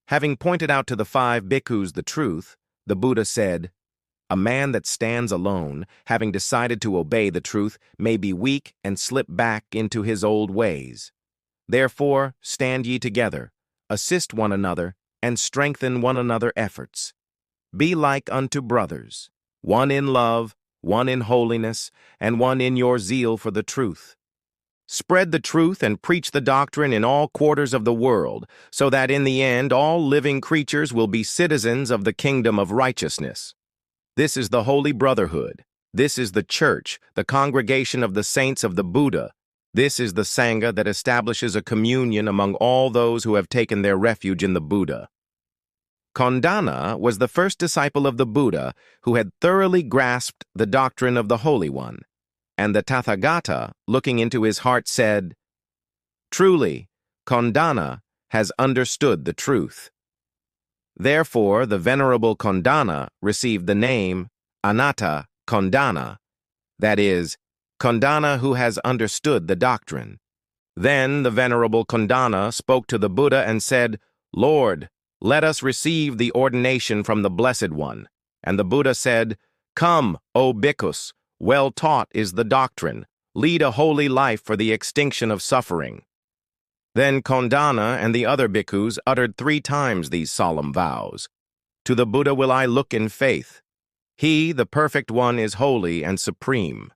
Having pointed out to the 5 bhikkhus the truth, the Buddha said, "A man that stands alone, having decided to obey the truth, may be weak and slip back into his old ways. Therefore, stand ye together, assist one another, and strengthen one another's efforts. Be like unto brothers, one in love, one in holiness, and one in your zeal for the truth. Spread the truth and preach the doctrine in all quarters of the world, so that in the end all living creatures will be citizens of the kingdom of righteousness. This is the holy brotherhood. This is the church, the congregation of the saints of the Buddha. This is the Sangha that establishes a communion among all those who have taken their refuge in the Buddha." Kondanna was the first disciple of the Buddha who had thoroughly grasped the doctrine of the Holy One, and the Tathagata, looking into his heart, said, "Truly, Kondanna has understood the truth." Therefore, the Venerable Kondanna received the name Annata-Kondanna, that is, Kondanna who has understood the doctrine. Then the Venerable Kondanna spoke to the Buddha and said, "Lord, let us receive the ordination from the Blessed One." And the Buddha said, "Come, O bhikkhus, well taught is the doctrine. Lead a holy life for the extinction of suffering." Then Kondanna and the other bhikkhus uttered 3 times these solemn vows. "To the Buddha will I look in faith. He, the perfect one, is holy and supreme.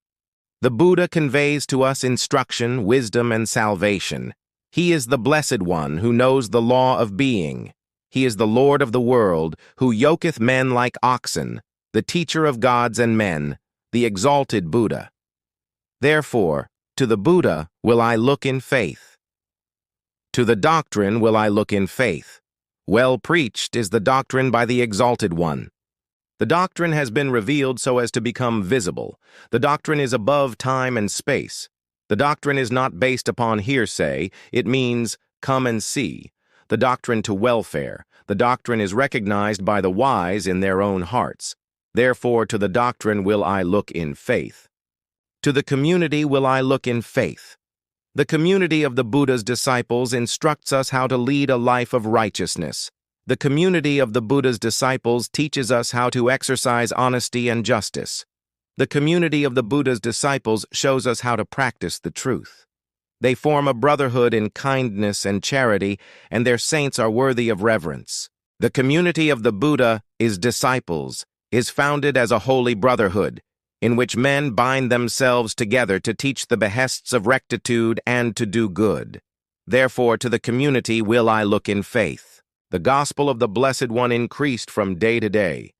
The Buddha conveys to us instruction, wisdom, and salvation. He is the Blessed One who knows the law of being. He is the Lord of the world, who yoketh men like oxen, the teacher of gods and men, the exalted Buddha. Therefore, to the Buddha will I look in faith. To the doctrine will I look in faith. Well preached is the doctrine by the exalted one. The doctrine has been revealed so as to become visible. The doctrine is above time and space. The doctrine is not based upon hearsay. It means, come and see. The doctrine to welfare. The doctrine is recognized by the wise in their own hearts. Therefore, to the doctrine will I look in faith. To the community will I look in faith. The community of the Buddha's disciples instructs us how to lead a life of righteousness. The community of the Buddha's disciples teaches us how to exercise honesty and justice. The community of the Buddha's disciples shows us how to practice the truth. They form a brotherhood in kindness and charity, and their saints are worthy of reverence. The community of the Buddha is disciples, is founded as a holy brotherhood, in which men bind themselves together to teach the behests of rectitude and to do good. Therefore, to the community will I look in faith. The gospel of the Blessed One increased from day to day,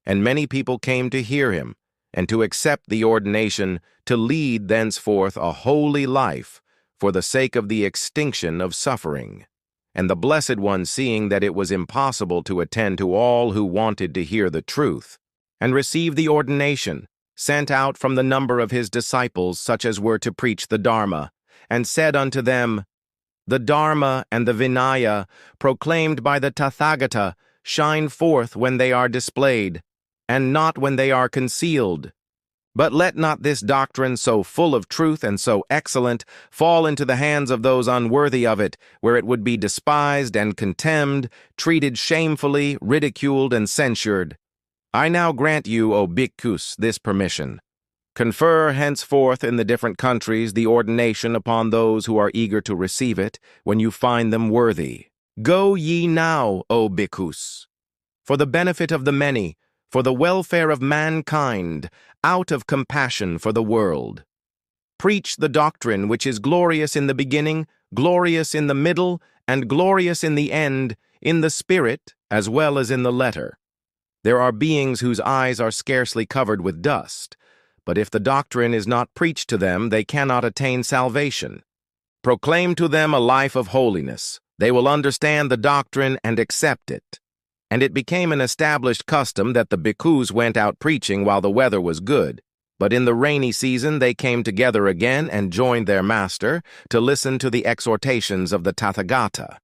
and many people came to hear him and to accept the ordination to lead thenceforth a holy life for the sake of the extinction of suffering. And the Blessed One, seeing that it was impossible to attend to all who wanted to hear the truth and receive the ordination, sent out from the number of his disciples such as were to preach the Dharma, and said unto them, "The Dharma and the Vinaya, proclaimed by the Tathagata, shine forth when they are displayed, and not when they are concealed. But let not this doctrine, so full of truth and so excellent, fall into the hands of those unworthy of it, where it would be despised and contemned, treated shamefully, ridiculed, and censured. I now grant you, O bhikkhus, this permission. Confer henceforth in the different countries the ordination upon those who are eager to receive it, when you find them worthy. Go ye now, O bhikkhus, for the benefit of the many, for the welfare of mankind, out of compassion for the world. Preach the doctrine which is glorious in the beginning, glorious in the middle, and glorious in the end, in the spirit as well as in the letter. There are beings whose eyes are scarcely covered with dust, but if the doctrine is not preached to them, they cannot attain salvation. Proclaim to them a life of holiness. They will understand the doctrine and accept it." And it became an established custom that the bhikkhus went out preaching while the weather was good, but in the rainy season they came together again and joined their master to listen to the exhortations of the Tathagata.